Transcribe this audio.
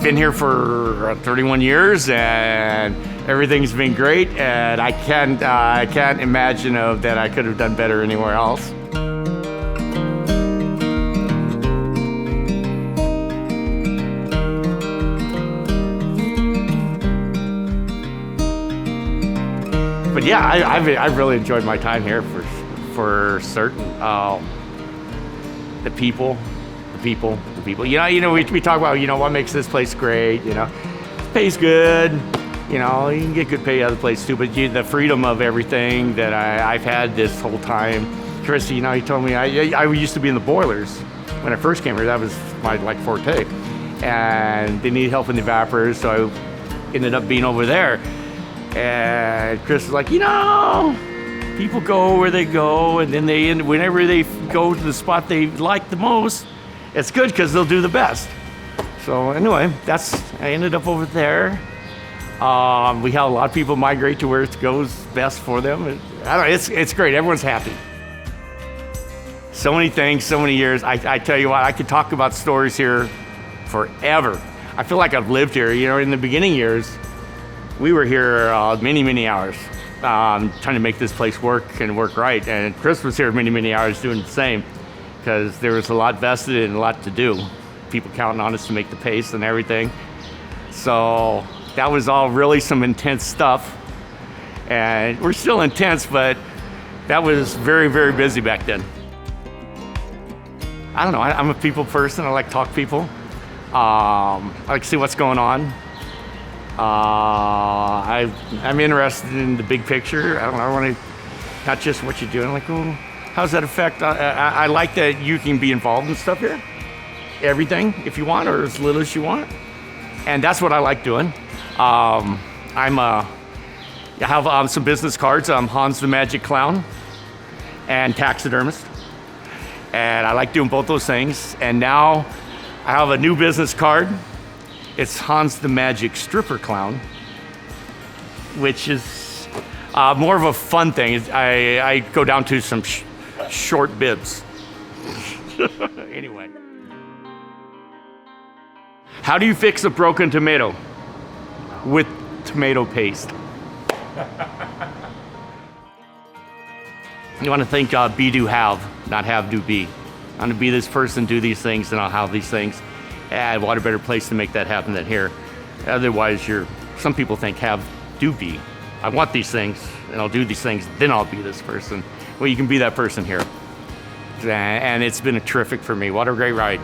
been here for 31 years, and everything's been great, and I can't imagine that I could have done better anywhere else. But yeah, I've really enjoyed my time here for certain. The people. You know, we talk about, you know, what makes this place great. You know, pays good. You know, you can get good pay other places too. But the freedom of everything that I've had this whole time. Chris, you know, he told me I used to be in the boilers when I first came here. That was my forte, and they needed help in the evaporators, so I ended up being over there. And Chris was like, you know, people go where they go, and then whenever they go to the spot they like the most, it's good because they'll do the best. So anyway, I ended up over there. We have a lot of people migrate to where it goes best for them. I don't know, it's great. Everyone's happy. So many things, so many years. I tell you what, I could talk about stories here forever. I feel like I've lived here. You know, in the beginning years, we were here many hours trying to make this place work and work right. And Chris was here many hours doing the same, because there was a lot vested and a lot to do. People counting on us to make the pace and everything. So that was all really some intense stuff. And we're still intense, but that was very busy back then. I don't know, I'm a people person. I like to talk to people. I like to see what's going on. I'm interested in the big picture. I want to, not just what you're doing, like, well, how does that affect? I like that you can be involved in stuff here. Everything, if you want, or as little as you want. And that's what I like doing. I have some business cards. I'm Hans the Magic Clown and taxidermist. And I like doing both those things. And now I have a new business card. It's Hans the Magic Stripper Clown, which is more of a fun thing. I go down to some short bibs. Anyway. How do you fix a broken tomato? With tomato paste. You want to think be, do, have, not have, do, be. I'm going to be this person, do these things, and I'll have these things. And what a better place to make that happen than here. Otherwise, some people think have, do, be. I want these things, and I'll do these things, then I'll be this person. Well, you can be that person here. And it's been terrific for me. What a great ride.